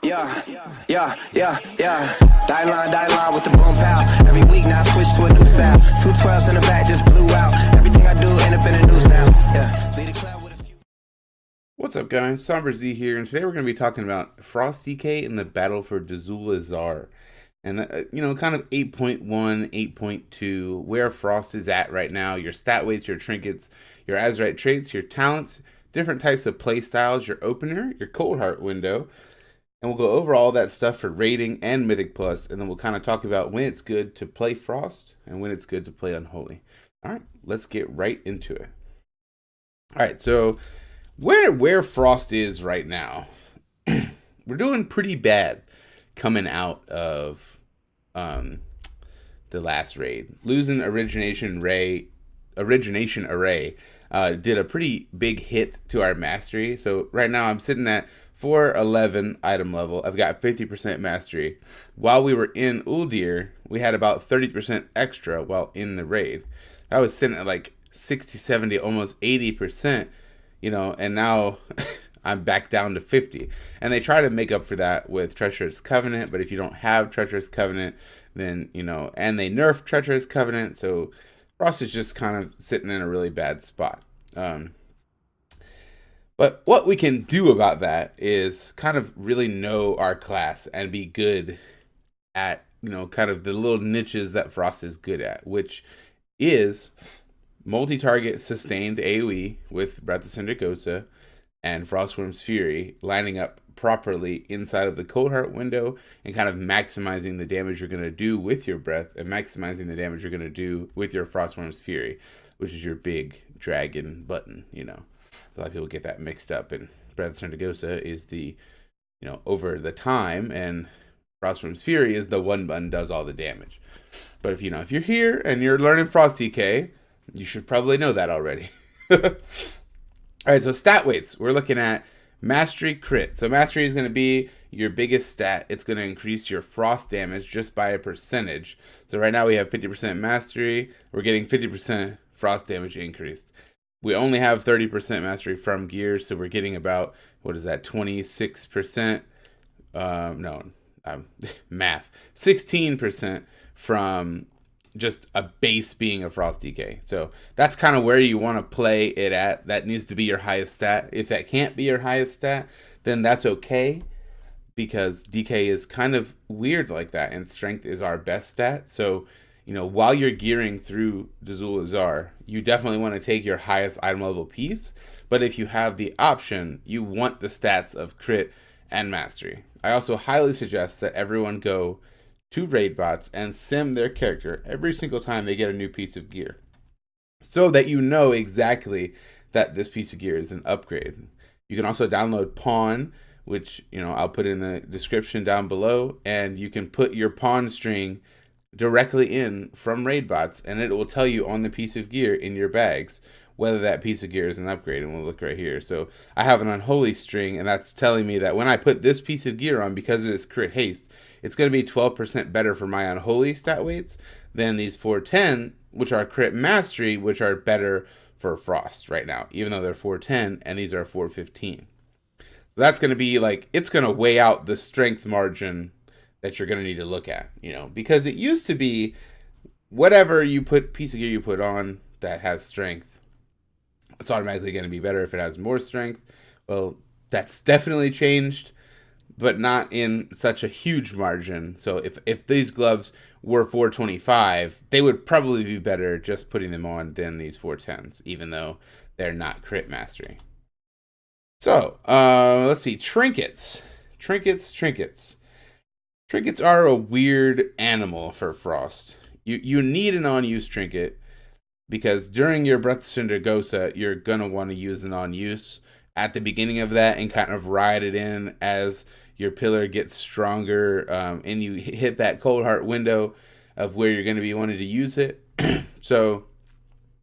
Yeah, Die line with the boom pow. Every week now I switch to a new style. 212s in the back just blew out. Everything I do end up in the news now. Yeah, lead a cloud with a few. What's up, guys? Somber Z here, and today we're going to be talking about Frsot DK in the battle for Dazul-Azar. And, kind of 8.1, 8.2, where Frost is at right now, your stat weights, your trinkets, your Azerite traits, your talents, different types of play styles, your opener, your cold heart window. And we'll go over all that stuff for rating and Mythic Plus, and then we'll kind of talk about when it's good to play Frost and when it's good to play Unholy. All right, let's get right into it. All right, so where Frost is right now, we're doing pretty bad coming out of the last raid. Losing Origination Array did a pretty big hit to our mastery. So right now I'm sitting at 411 item level. I've got 50% mastery. While we were in Uldir, we had about 30% extra while in the raid. I was sitting at like 60, 70, almost 80%, and now I'm back down to 50. And they try to make up for that with Treacherous Covenant, but if you don't have Treacherous Covenant, then, and they nerf Treacherous Covenant, so Frost is just kind of sitting in a really bad spot. But what we can do about that is kind of really know our class and be good at, kind of the little niches that Frost is good at, which is multi-target sustained AoE with Breath of Sindragosa and Frostworm's Fury lining up properly inside of the Cold Heart window and kind of maximizing the damage you're going to do with your Breath and maximizing the damage you're going to do with your Frostworm's Fury, which is your big dragon button, A lot of people get that mixed up, and Breath of Sindragosa is the, over the time, and Frostworm's Fury is the one button does all the damage. But if you're here and you're learning Frost DK, you should probably know that already. All right, so stat weights. We're looking at Mastery Crit. So Mastery is going to be your biggest stat. It's going to increase your Frost damage just by a percentage. So right now we have 50% Mastery. We're getting 50% Frost damage increased. We only have 30% Mastery from gears, so we're getting about, 26%? Math. 16% from just a base being a Frost DK. So that's kind of where you want to play it at. That needs to be your highest stat. If that can't be your highest stat, then that's okay, because DK is kind of weird like that, and strength is our best stat. So, while you're gearing through Dazul-Azar, you definitely want to take your highest item level piece. But if you have the option, you want the stats of crit and mastery. I also highly suggest that everyone go to raid bots and sim their character every single time they get a new piece of gear, so that you know exactly that this piece of gear is an upgrade. You can also download Pawn, which I'll put in the description down below, and you can put your Pawn string directly in from raid bots, and it will tell you on the piece of gear in your bags whether that piece of gear is an upgrade. And we'll look right here. So I have an Unholy string, and that's telling me that when I put this piece of gear on, because of its crit haste, it's going to be 12% better for my Unholy stat weights than these 410, which are crit mastery, which are better for Frost right now, even though they're 410 and these are 415. So that's going to be it's going to weigh out the strength margin that you're going to need to look at, because it used to be whatever piece of gear you put on that has strength, it's automatically going to be better if it has more strength. Well, that's definitely changed, but not in such a huge margin. So if these gloves were 425, they would probably be better just putting them on than these 410s, even though they're not crit mastery. So, let's see, trinkets. Trinkets are a weird animal for Frost. You need an on-use trinket, because during your Breath of Sindragosa, you're going to want to use an on-use at the beginning of that and kind of ride it in as your pillar gets stronger, and you hit that Cold Heart window of where you're going to be wanting to use it. So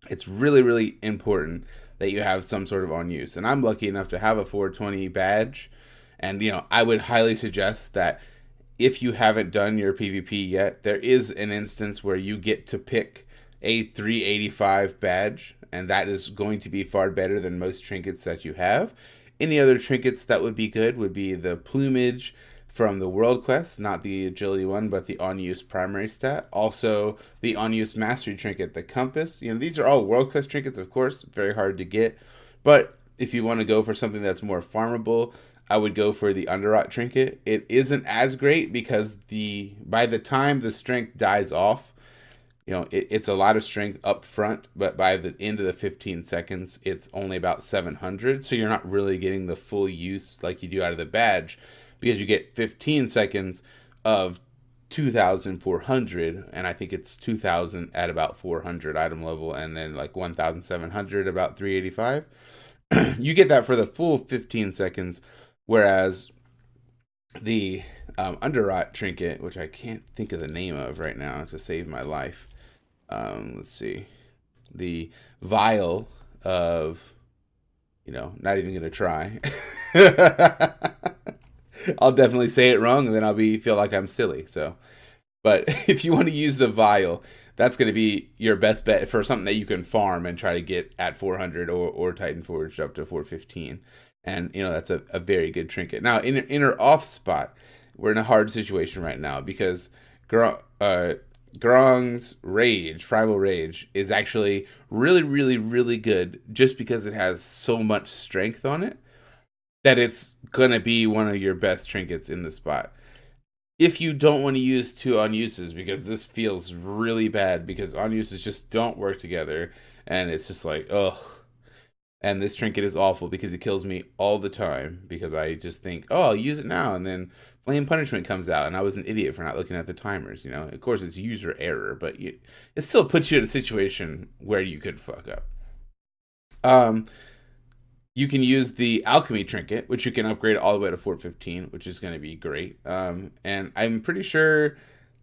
it's really, really important that you have some sort of on-use. And I'm lucky enough to have a 420 badge, and I would highly suggest that if you haven't done your PvP yet, there is an instance where you get to pick a 385 badge, and that is going to be far better than most trinkets that you have. Any other trinkets that would be good would be the plumage, from the World Quest, not the agility one, but the on-use primary stat. Also, the on-use mastery trinket, the compass. These are all World Quest trinkets, of course, very hard to get. But if you want to go for something that's more farmable, I would go for the Underrot trinket. It isn't as great because by the time the strength dies off, it's a lot of strength up front, but by the end of the 15 seconds, it's only about 700. So you're not really getting the full use like you do out of the badge, because you get 15 seconds of 2,400, and I think it's 2,000 at about 400 item level, and then like 1,700 about 385. You get that for the full 15 seconds, whereas the Underrot trinket, which I can't think of the name of right now to save my life. Let's see. The vial of, not even going to try. I'll definitely say it wrong, and then I'll feel like I'm silly. But if you want to use the vial, that's going to be your best bet for something that you can farm and try to get at 400 or Titan Forged up to 415. And, that's a very good trinket. Now, in her off spot, we're in a hard situation right now because Grong's Rage, Primal Rage, is actually really, really, really good just because it has so much strength on it that it's going to be one of your best trinkets in the spot. If you don't want to use two on-uses, because this feels really bad because on-uses just don't work together, and it's just like, ugh. And this trinket is awful because it kills me all the time because I just think, oh, I'll use it now, and then Flame Punishment comes out, and I was an idiot for not looking at the timers, Of course, it's user error, but it still puts you in a situation where you could fuck up. You can use the Alchemy trinket, which you can upgrade all the way to 415, which is going to be great. And I'm pretty sure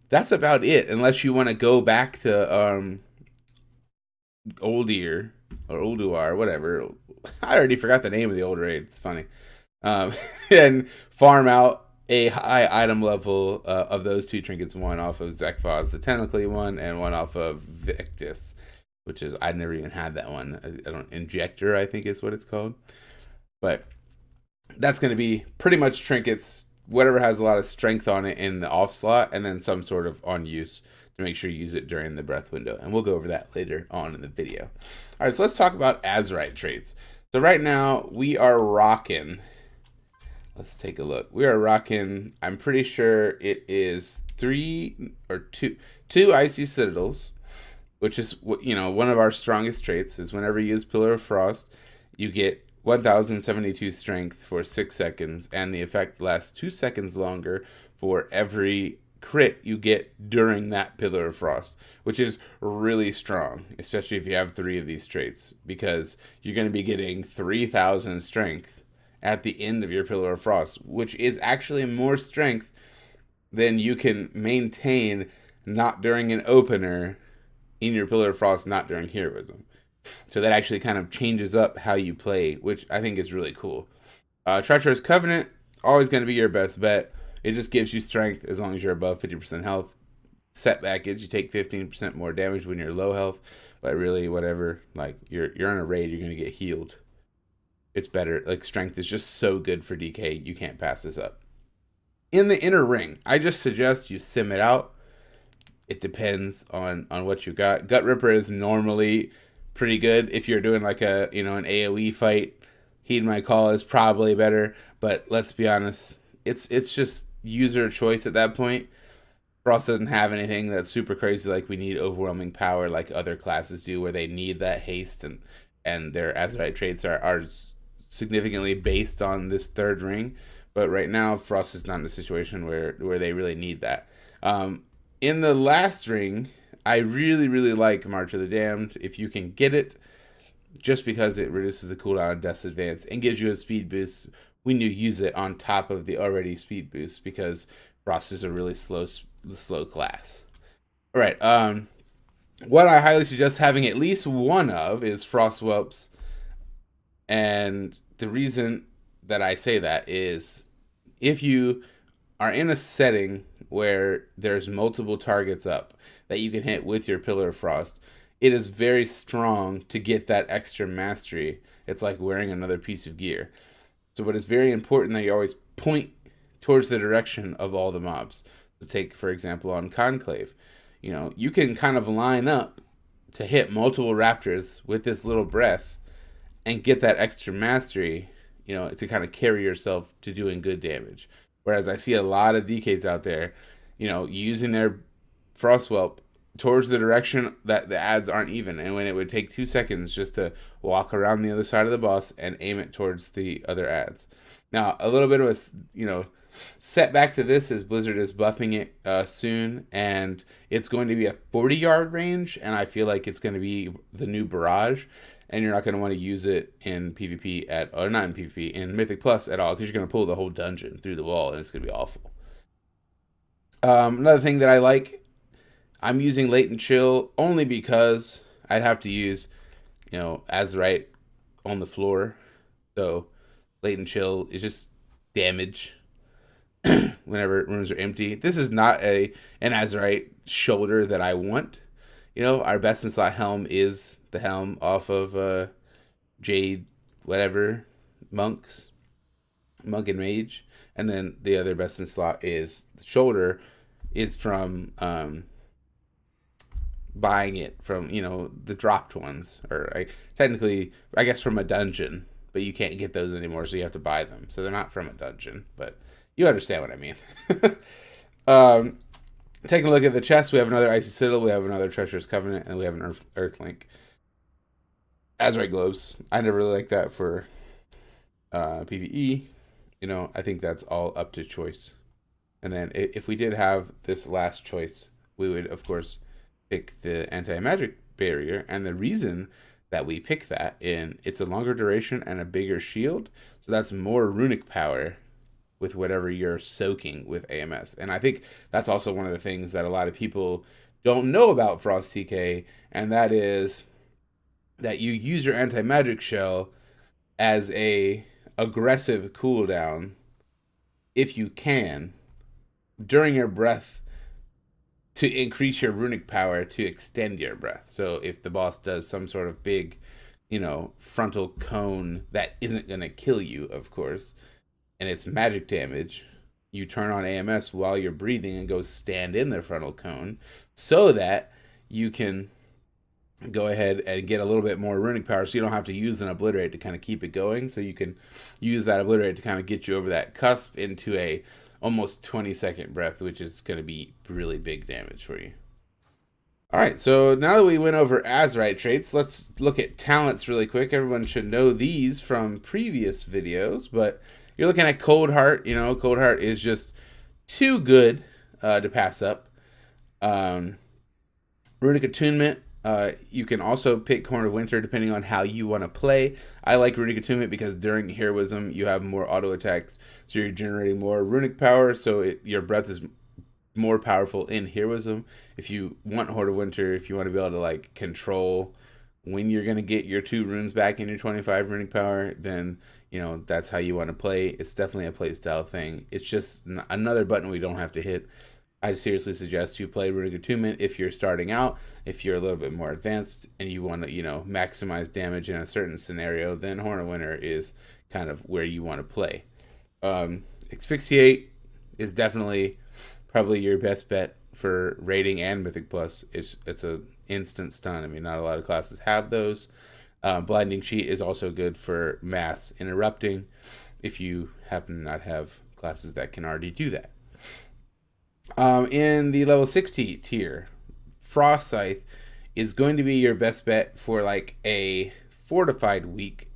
that's about it, unless you want to go back to Oldir or Ulduar, whatever. I already forgot the name of the old raid. It's funny. And farm out a high item level of those two trinkets, one off of Zekphos, the Tentacly one, and one off of Victus, which is, I'd never even had that one. Injector, I think is what it's called. But that's going to be pretty much trinkets, whatever has a lot of strength on it in the off slot, and then some sort of on use to make sure you use it during the breath window. And we'll go over that later on in the video. All right, so let's talk about Azerite traits. So right now we are rocking, let's take a look. We are rocking, I'm pretty sure it is two Icy Citadels, which is, one of our strongest traits. Is whenever you use Pillar of Frost, you get 1,072 strength for 6 seconds, and the effect lasts 2 seconds longer for every crit you get during that Pillar of Frost, which is really strong, especially if you have 3 of these traits, because you're going to be getting 3,000 strength at the end of your Pillar of Frost, which is actually more strength than you can maintain not during an opener in your Pillar of Frost, not during Heroism. So that actually kind of changes up how you play, which I think is really cool. Treacherous Covenant, always going to be your best bet. It just gives you strength as long as you're above 50% health. Setback is you take 15% more damage when you're low health, but really, whatever, like you're on a raid, you're going to get healed. It's better. Like, strength is just so good for DK, you can't pass this up. In the inner ring, I just suggest you sim it out. It depends on what you got. Gut Ripper is normally pretty good if you're doing like an AoE fight. Heed My Call is probably better, but let's be honest, it's just user choice at that point. Frost doesn't have anything that's super crazy like we need overwhelming power like other classes do, where they need that haste, and their Azerite traits are significantly based on this third ring. But right now, Frost is not in a situation where they really need that. In the last ring, I really, really like March of the Damned, if you can get it, just because it reduces the cooldown of Death's Advance and gives you a speed boost when you use it on top of the already speed boost, because Frost is a really slow class. All right, what I highly suggest having at least one of is Frost Whelps, and the reason that I say that is if you are in a setting where there's multiple targets up that you can hit with your Pillar of Frost, it is very strong to get that extra mastery. It's like wearing another piece of gear. So what is very important that you always point towards the direction of all the mobs. To take, for example, on Conclave, you can kind of line up to hit multiple raptors with this little breath and get that extra mastery, to kind of carry yourself to doing good damage. Whereas I see a lot of DKs out there, using their Frostwhelp towards the direction that the ads aren't even, and when it would take 2 seconds just to walk around the other side of the boss and aim it towards the other ads. Now, a little bit of a setback to this is Blizzard is buffing it soon, and it's going to be a 40-yard range, and I feel like it's going to be the new barrage, and you're not going to want to use it in PvP or not in PvP, in Mythic Plus at all, because you're going to pull the whole dungeon through the wall, and it's going to be awful. Another thing that I like, I'm using Latent Chill only because I'd have to use, Azerite on the floor. So Latent Chill is just damage whenever rooms are empty. This is not an Azerite shoulder that I want. Our best in slot helm is the helm off of Jade, whatever, Monk and Mage. And then the other best in slot is the shoulder, is from buying it from, the dropped ones. Or technically, I guess from a dungeon. But you can't get those anymore, so you have to buy them. So they're not from a dungeon, but you understand what I mean. Taking a look at the chest, we have another Icy Citadel, we have another Treacherous Covenant, and we have an Earthlink. Azerite Globes. I never really liked that for PvE. I think that's all up to choice. And then if we did have this last choice, we would, of course, pick the Anti-Magic Barrier. And the reason that we pick that it's a longer duration and a bigger shield, so that's more runic power with whatever you're soaking with AMS. And I think that's also one of the things that a lot of people don't know about Frsot DK, and that is that you use your anti-magic shell as a aggressive cooldown, if you can, during your breath, to increase your runic power to extend your breath. So if the boss does some sort of big, frontal cone that isn't going to kill you, of course, and it's magic damage, you turn on AMS while you're breathing and go stand in the frontal cone so that you can go ahead and get a little bit more runic power, so you don't have to use an Obliterate to kind of keep it going. So you can use that Obliterate to kind of get you over that cusp into a almost 20-second breath, which is going to be really big damage for you. All right, so now that we went over Azerite traits, let's look at talents really quick. Everyone should know these from previous videos, but you're looking at Cold Heart. Cold Heart is just too good to pass up. Runic Attunement. You can also pick Horn of Winter depending on how you want to play. I like Runic Attunement because during Heroism you have more auto attacks, so you're generating more runic power, so your breath is more powerful in Heroism. If you want Horde of Winter, if you want to be able to control when you're going to get your 2 runes back in your 25 runic power, then that's how you want to play. It's definitely a playstyle thing. It's just another button we don't have to hit. I seriously suggest you play Runic Attunement if you're starting out. If you're a little bit more advanced and you want to, maximize damage in a certain scenario, then Horn of Winter is kind of where you want to play. Asphyxiate is definitely probably your best bet for rating and Mythic Plus. It's a instant stun. I mean, not a lot of classes have those. Blinding Cheat is also good for mass interrupting if you happen to not have classes that can already do that. In the level 60 tier, Frost Scythe is going to be your best bet for a fortified week.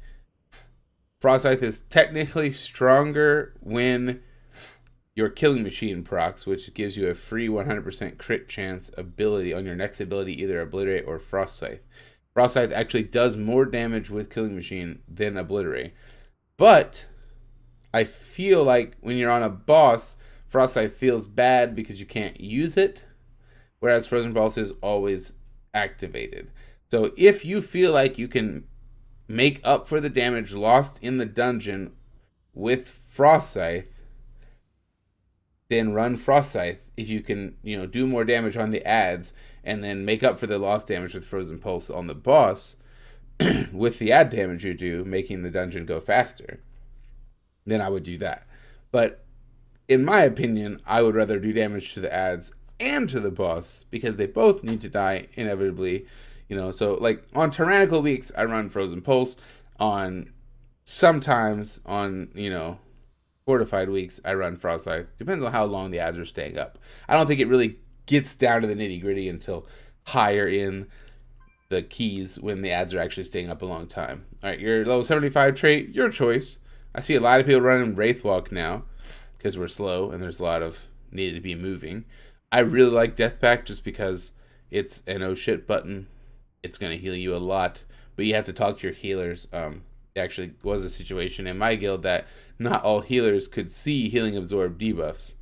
Frost Scythe is technically stronger when your Killing Machine procs, which gives you a free 100% crit chance ability on your next ability, either Obliterate or Frost Scythe. Frost Scythe actually does more damage with Killing Machine than Obliterate. But I feel like when you're on a boss, Frost Scythe feels bad because you can't use it, whereas Frozen Pulse is always activated. So if you feel like you can make up for the damage lost in the dungeon with Frost Scythe, then run Frost Scythe. If you can, do more damage on the ads and then make up for the lost damage with Frozen Pulse on the boss with the ad damage you do, making the dungeon go faster, then I would do that. But in my opinion, I would rather do damage to the ads and to the boss because they both need to die inevitably. So like on tyrannical weeks, I run Frozen Pulse. Sometimes on fortified weeks, I run Frostlife. Depends on how long the ads are staying up. I don't think it really gets down to the nitty gritty until higher in the keys when the ads are actually staying up a long time. All right, your level 75 trait, your choice. I see a lot of people running Wraithwalk now because we're slow and there's a lot of needed to be moving. I really like Death Pact just because it's an oh shit button. It's going to heal you a lot, but you have to talk to your healers. There actually was a situation in my guild that not all healers could see healing absorb debuffs,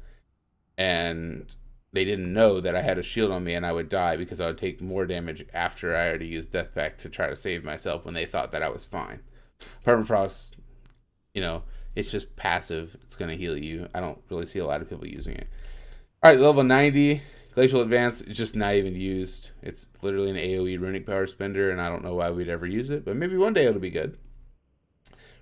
and they didn't know that I had a shield on me and I would die because I would take more damage after I already used Death Pact to try to save myself when they thought that I was fine. Permafrost, it's just passive. It's going to heal you. I don't really see a lot of people using it. All right, level 90, Glacial Advance is just not even used. It's literally an AoE runic power spender, and I don't know why we'd ever use it, but maybe one day it'll be good.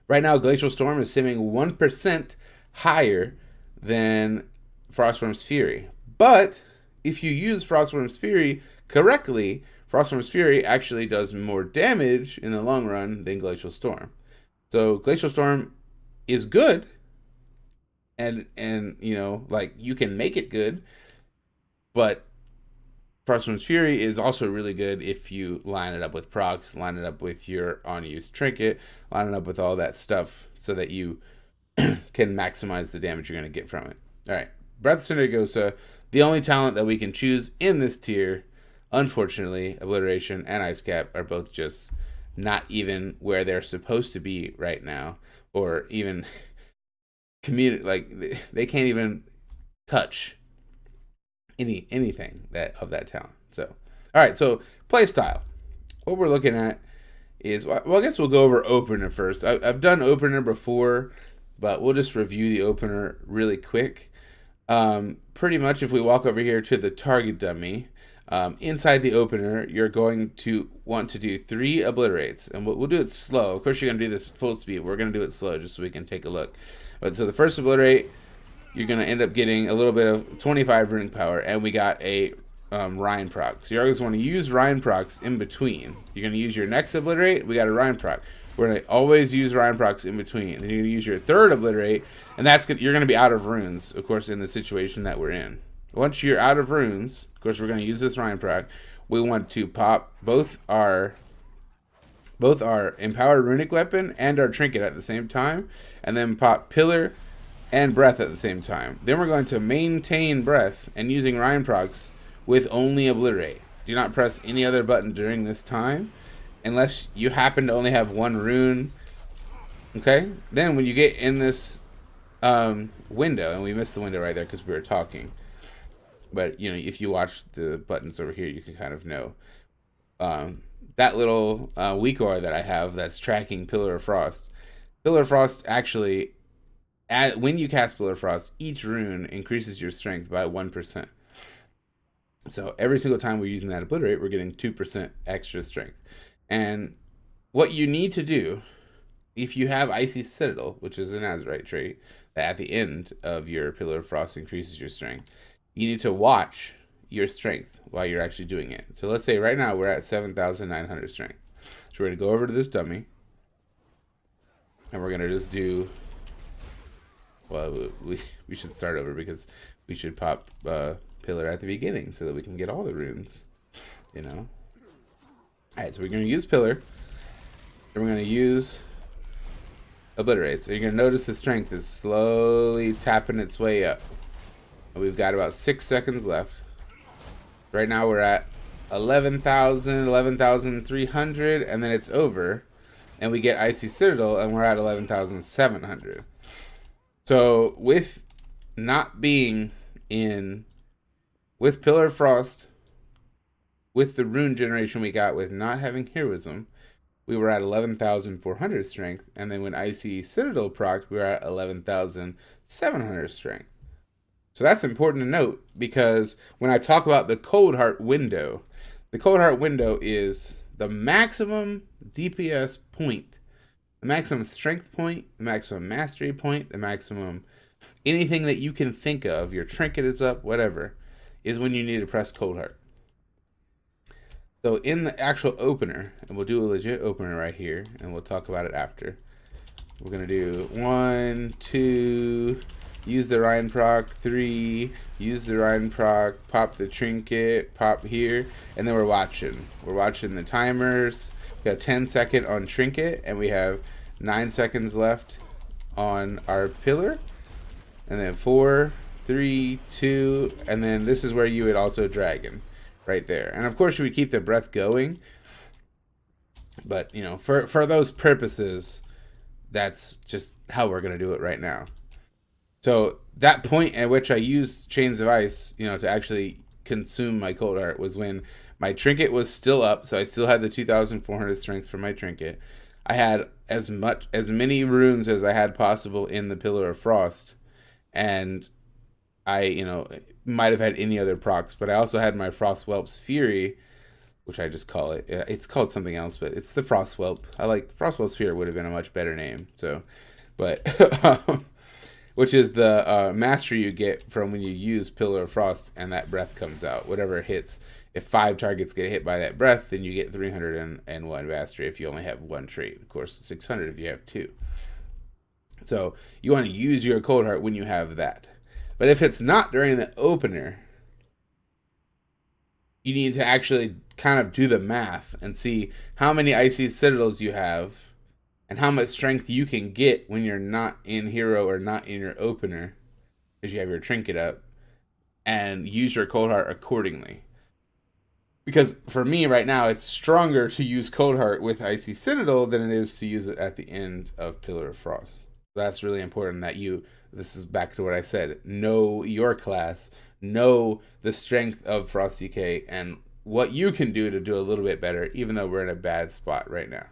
Right now, Glacial Storm is simming 1% higher than Frostworm's Fury. But if you use Frostworm's Fury correctly, Frostworm's Fury actually does more damage in the long run than Glacial Storm. So Glacial Storm is good, and like you can make it good, but Frostworm's Fury is also really good if you line it up with procs, line it up with your on-use trinket, line it up with all that stuff so that you can maximize the damage you're going to get from it. All right, Breath of Sindragosa, the only talent that we can choose in this tier. Unfortunately, Obliteration and Ice Cap are both just not even where they're supposed to be right now, or even like they can't even touch anything of that talent. So, all right, so play style. What we're looking at is, well, I guess we'll go over opener first. I've done opener before, but we'll just review the opener really quick. Pretty much, if we walk over here to the target dummy, inside the opener, you're going to want to do 3 obliterates, and we'll do it slow. Of course, you're going to do this full speed. We're going to do it slow just so we can take a look. But so the first obliterate, you're going to end up getting a little bit of 25 runic power, and we got a Rhine proc. So you always want to use Rhine procs in between. You're going to use your next obliterate, we got a Rhine proc. We're going to always use Rhine procs in between. Then you're going to use your third obliterate, and you're going to be out of runes, of course, in the situation that we're in. Once you're out of runes, of course, we're going to use this Rhine proc. We want to pop both our empowered runic weapon and our trinket at the same time, and then pop pillar and breath at the same time. Then we're going to maintain breath and using Rhine procs with only obliterate. Do not press any other button during this time unless you happen to only have 1 rune. Okay? Then when you get in this window, and we missed the window right there because we were talking, but if you watch the buttons over here, you can kind of know. That little weak aura that I have that's tracking Pillar of Frost. Pillar of Frost actually, when you cast Pillar of Frost, each rune increases your strength by 1%. So every single time we're using that obliterate, we're getting 2% extra strength. And what you need to do, if you have Icy Citadel, which is an Azurite trait, that at the end of your Pillar of Frost increases your strength, you need to watch your strength while you're actually doing it. So let's say right now we're at 7,900 strength. So we're going to go over to this dummy, and we're going to just do, well, we should start over because we should pop pillar at the beginning so that we can get all the runes, All right, so we're going to use pillar, and we're going to use obliterate. So you're going to notice the strength is slowly tapping its way up. And we've got about 6 seconds left. Right now we're at 11,000, 11,300, and then it's over. And we get Icy Citadel, and we're at 11,700. So with not being in, with Pillar of Frost, with the rune generation we got with not having heroism, we were at 11,400 strength. And then when Icy Citadel procced, we were at 11,700 strength. So that's important to note, because when I talk about the Cold Heart window, the Cold Heart window is the maximum DPS point, the maximum strength point, the maximum mastery point, the maximum anything that you can think of, your trinket is up, whatever, is when you need to press Cold Heart. So in the actual opener, and we'll do a legit opener right here, and we'll talk about it after. We're going to do 1, 2, use the Ryan proc, 3, use the Ryan proc, pop the trinket, pop here, and then we're watching. We're watching the timers. We got 10-second on trinket, and we have 9 seconds left on our pillar. And then 4, 3, 2, and then this is where you would also dragon right there. And of course you would keep the breath going. But, you know, for those purposes, that's just how we're going to do it right now. So that point at which I used Chains of Ice, you know, to actually consume my Cold Heart was when my trinket was still up. So I still had the 2,400 strength for my trinket. I had as many runes as I had possible in the Pillar of Frost. And I, you know, might have had any other procs, but I also had my Frostwhelp's Fury, which I just call it. It's called something else, but it's the Frostwhelp. I like Frostwhelp's Fury would have been a much better name. So, but which is the mastery you get from when you use Pillar of Frost and that breath comes out. Whatever hits, if 5 targets get hit by that breath, then you get 301 mastery if you only have 1 trait. Of course, 600 if you have 2. So you want to use your Cold Heart when you have that. But if it's not during the opener, you need to actually kind of do the math and see how many Icy Citadels you have and how much strength you can get when you're not in hero or not in your opener, because you have your trinket up, and use your Cold Heart accordingly. Because for me right now, it's stronger to use Cold Heart with Icy Citadel than it is to use it at the end of Pillar of Frost. That's really important that you, this is back to what I said, know your class, know the strength of Frsot DK, and what you can do to do a little bit better, even though we're in a bad spot right now.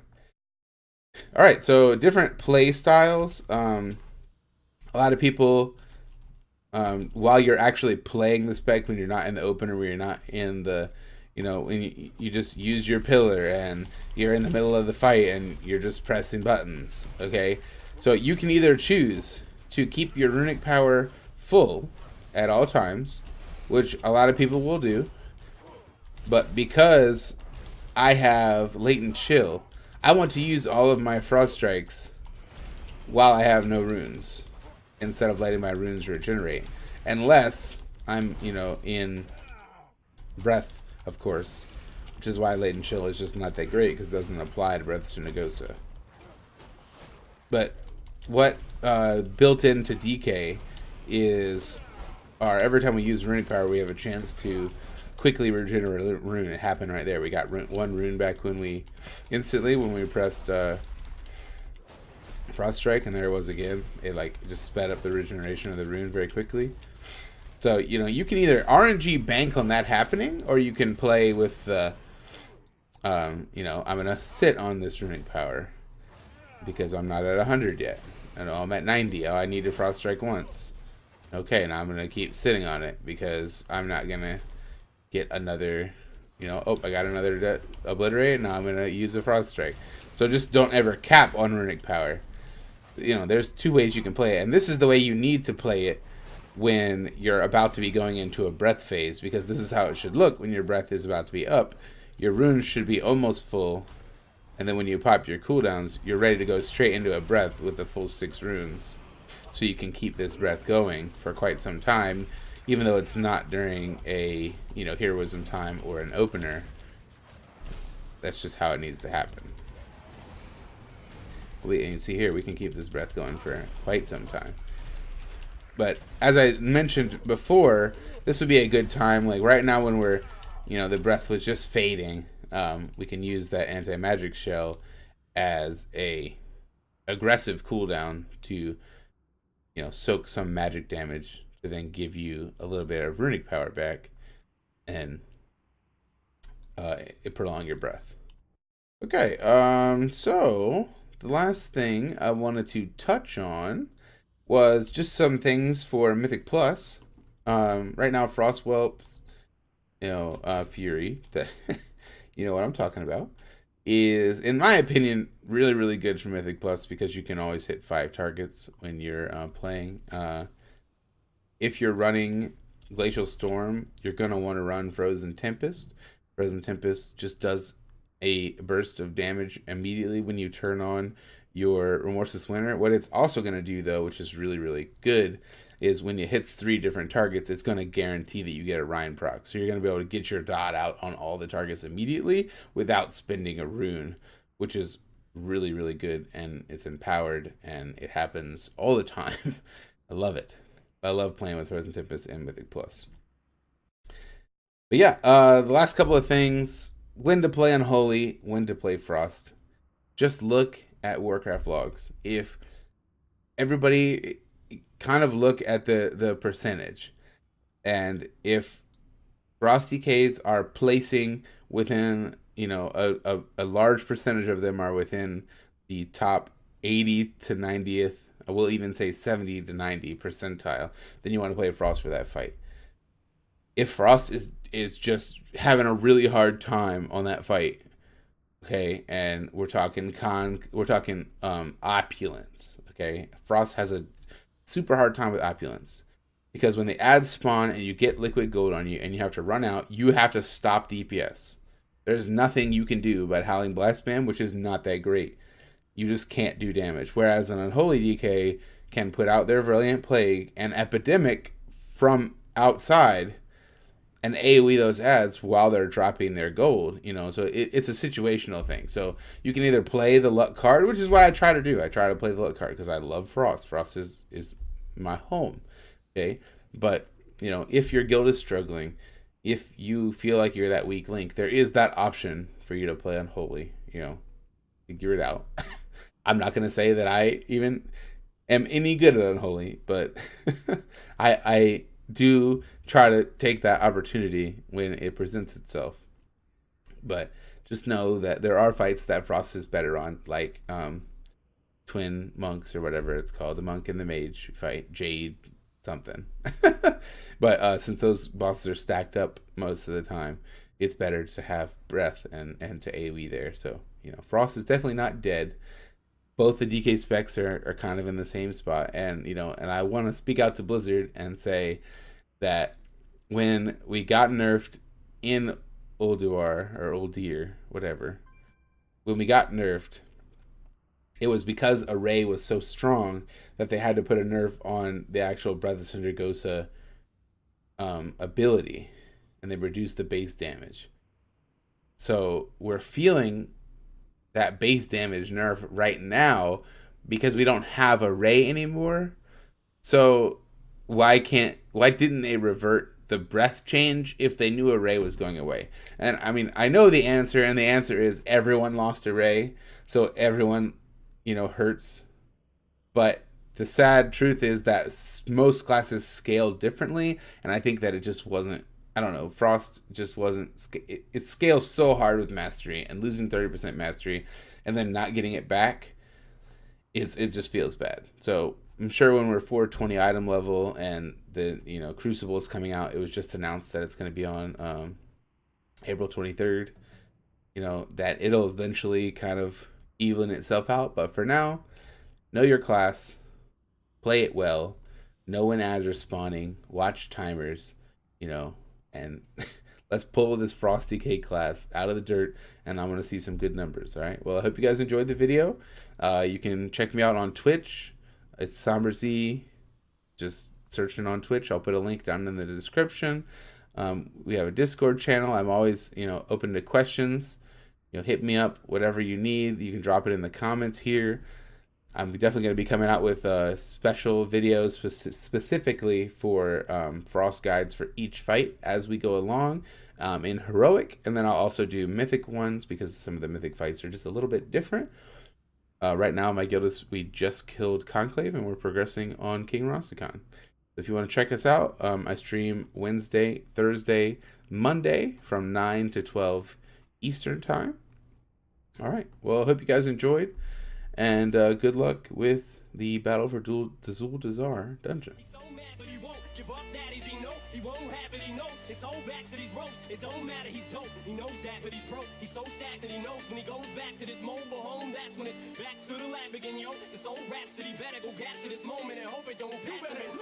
All right, so different play styles. A lot of people, while you're actually playing the spec, when you're not in the opener, when you're not in the, you know, when you just use your pillar and you're in the middle of the fight and you're just pressing buttons, okay? So you can either choose to keep your runic power full at all times, which a lot of people will do, but because I have latent chill, I want to use all of my frost strikes while I have no runes, instead of letting my runes regenerate, unless I'm, you know, in breath, of course, which is why latent chill is just not that great, because it doesn't apply to Breath of Sindragosa. But what built into DK is, every time we use runic power, we have a chance to quickly regenerate a rune. It happened right there. We got 1 rune back when we pressed Frost Strike, and there it was again. It just sped up the regeneration of the rune very quickly. So, you know, you can either RNG bank on that happening, or you can play with the, you know, I'm gonna sit on this runic power because I'm not at 100 yet. I know I'm at 90. Oh, I need to Frost Strike once. Okay, now I'm going to keep sitting on it because I'm not going to get another, you know, oh, I got another Obliterate. Now I'm going to use a Frost Strike. So just don't ever cap on runic power. You know, there's 2 ways you can play it. And this is the way you need to play it when you're about to be going into a breath phase, because this is how it should look when your breath is about to be up. Your runes should be almost full. And then when you pop your cooldowns, you're ready to go straight into a breath with the full 6 runes. So you can keep this breath going for quite some time, even though it's not during a, you know, heroism time or an opener. That's just how it needs to happen. And you see here, we can keep this breath going for quite some time. But as I mentioned before, this would be a good time, like right now when we're, you know, the breath was just fading. We can use that anti-magic shell as a aggressive cooldown to, you know, soak some magic damage to then give you a little bit of runic power back and prolong your breath. Okay, so the last thing I wanted to touch on was just some things for Mythic Plus. Right now, Frostwhelp's, you know, Fury, that you know what I'm talking about, is, in my opinion, really, really good for Mythic Plus because you can always hit 5 targets when you're playing. if you're running Glacial Storm, you're going to want to run Frozen Tempest. Frozen Tempest just does a burst of damage immediately when you turn on your Remorseless Winter. What it's also going to do, though, which is really, really good, is when it hits 3 different targets, it's going to guarantee that you get a Rhine proc. So you're going to be able to get your dot out on all the targets immediately without spending a rune, which is really, really good, and it's empowered, and it happens all the time. I love it. I love playing with Frozen Tempest and Mythic Plus. But yeah, the last couple of things: when to play Unholy, when to play Frost. Just look at Warcraft logs. If everybody kind of look at the percentage, and if Frost DKs are placing within, you know, a large percentage of them are within the top 80 to 90th, I will even say 70 to 90 percentile, then you want to play Frost for that fight. If Frost is just having a really hard time on that fight, okay, and we're talking opulence, okay, Frost has a super hard time with opulence, because when they add spawn and you get liquid gold on you and you have to run out, you have to stop DPS. There's nothing you can do about Howling Blast Spam, which is not that great. You just can't do damage. Whereas an Unholy DK can put out their Virulent Plague and Epidemic from outside and AoE those ads while they're dropping their gold, you know, so it's a situational thing. So you can either play the luck card, which is what I try to do. I try to play the luck card because I love Frost. Frost is my home, okay? But, you know, if your guild is struggling, if you feel like you're that weak link, there is that option for you to play Unholy, you know, figure it out. I'm not going to say that I even am any good at Unholy, but I do try to take that opportunity when it presents itself. But just know that there are fights that Frost is better on, like Twin Monks or whatever it's called, the Monk and the Mage fight, Jade something. But since those bosses are stacked up most of the time, it's better to have Breath and to AoE there. So, you know, Frost is definitely not dead. Both the DK specs are kind of in the same spot. And, you know, and I want to speak out to Blizzard and say that when we got nerfed in Ulduar, or Uldir, whatever, when we got nerfed, it was because Array was so strong that they had to put a nerf on the actual Breath of Sindragosa ability, and they reduced the base damage. So we're feeling that base damage nerf right now because we don't have Array anymore. So why didn't they revert the breath change if they knew Array was going away? And I mean, I know the answer, and the answer is everyone lost Array, so everyone, you know, hurts. But the sad truth is that most classes scale differently, and I think that it just wasn't, I don't know, Frost just wasn't, it scales so hard with mastery, and losing 30% mastery and then not getting it back, it just feels bad. So I'm sure when we're 420 item level and the, you know, Crucible is coming out, it was just announced that it's going to be on April 23rd, you know, that it'll eventually kind of even itself out. But for now, know your class, play it well, know when ads are spawning, watch timers, you know, and let's pull this Frost DK class out of the dirt, and I want to see some good numbers. All right. Well, I hope you guys enjoyed the video. You can check me out on Twitch. It's SomberZ. Just searching on Twitch. I'll put a link down in the description. We have a Discord channel. I'm always, you know, open to questions. You know, hit me up, whatever you need. You can drop it in the comments here. I'm definitely going to be coming out with special videos specifically for Frost guides for each fight as we go along in Heroic. And then I'll also do Mythic ones because some of the Mythic fights are just a little bit different. Right now, my guild is, we just killed Conclave and we're progressing on King Rastakhan. If you want to check us out, I stream Wednesday, Thursday, Monday from 9 to 12 Eastern Time. All right. Well, I hope you guys enjoyed. And good luck with the Battle for Dazul-Dazar dungeon. He won't have it, he knows his whole back to these ropes. It don't matter, he's dope. He knows that, but he's broke. He's so stacked that he knows when he goes back to this mobile home, that's when it's back to the lab again, yo. This old rhapsody better go capture this moment and hope it don't pass him.